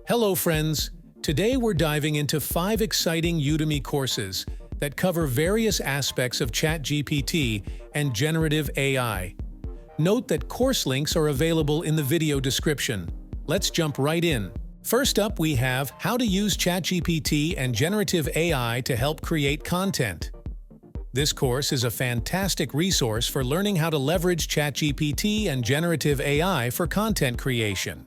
Hello friends! Today we're diving into 5 exciting Udemy courses that cover various aspects of ChatGPT and generative AI. Note that course links are available in the video description. Let's jump right in. First up, we have How to Use ChatGPT and Generative AI to Help Create Content. This course is a fantastic resource for learning how to leverage ChatGPT and generative AI for content creation.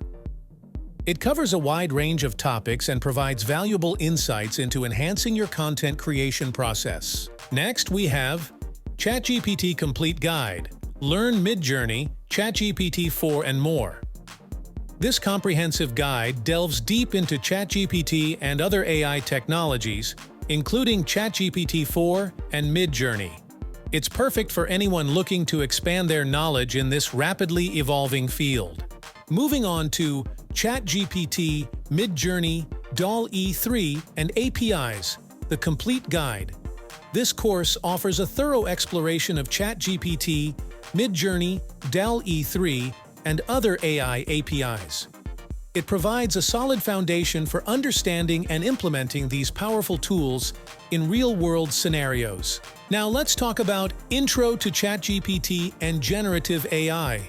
It covers a wide range of topics and provides valuable insights into enhancing your content creation process. Next, we have ChatGPT Complete Guide. Learn Midjourney, ChatGPT 4 and more. This comprehensive guide delves deep into ChatGPT and other AI technologies, including ChatGPT 4 and Midjourney. It's perfect for anyone looking to expand their knowledge in this rapidly evolving field. Moving on to ChatGPT, Midjourney, DALL-E 3, and APIs, the complete guide. This course offers a thorough exploration of ChatGPT, Midjourney, DALL-E 3, and other AI APIs. It provides a solid foundation for understanding and implementing these powerful tools in real-world scenarios. Now let's talk about Intro to ChatGPT and Generative AI.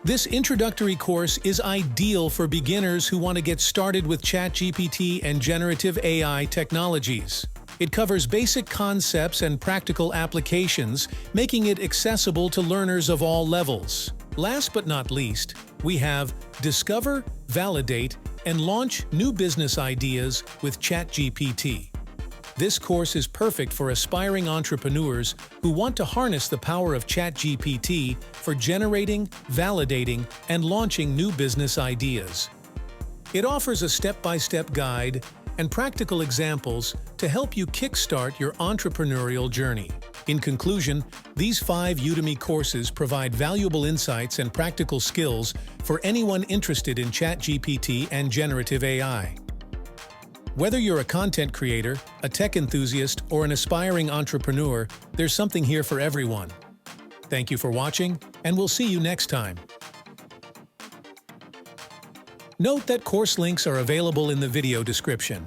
This introductory course is ideal for beginners who want to get started with ChatGPT and generative AI technologies. It covers basic concepts and practical applications, making it accessible to learners of all levels. Last but not least, we have Discover, Validate, and Launch New Business Ideas with ChatGPT. This course is perfect for aspiring entrepreneurs who want to harness the power of ChatGPT for generating, validating, and launching new business ideas. It offers a step-by-step guide and practical examples to help you kickstart your entrepreneurial journey. In conclusion, these 5 Udemy courses provide valuable insights and practical skills for anyone interested in ChatGPT and generative AI. Whether you're a content creator, a tech enthusiast, or an aspiring entrepreneur, there's something here for everyone. Thank you for watching, and we'll see you next time. Note that course links are available in the video description.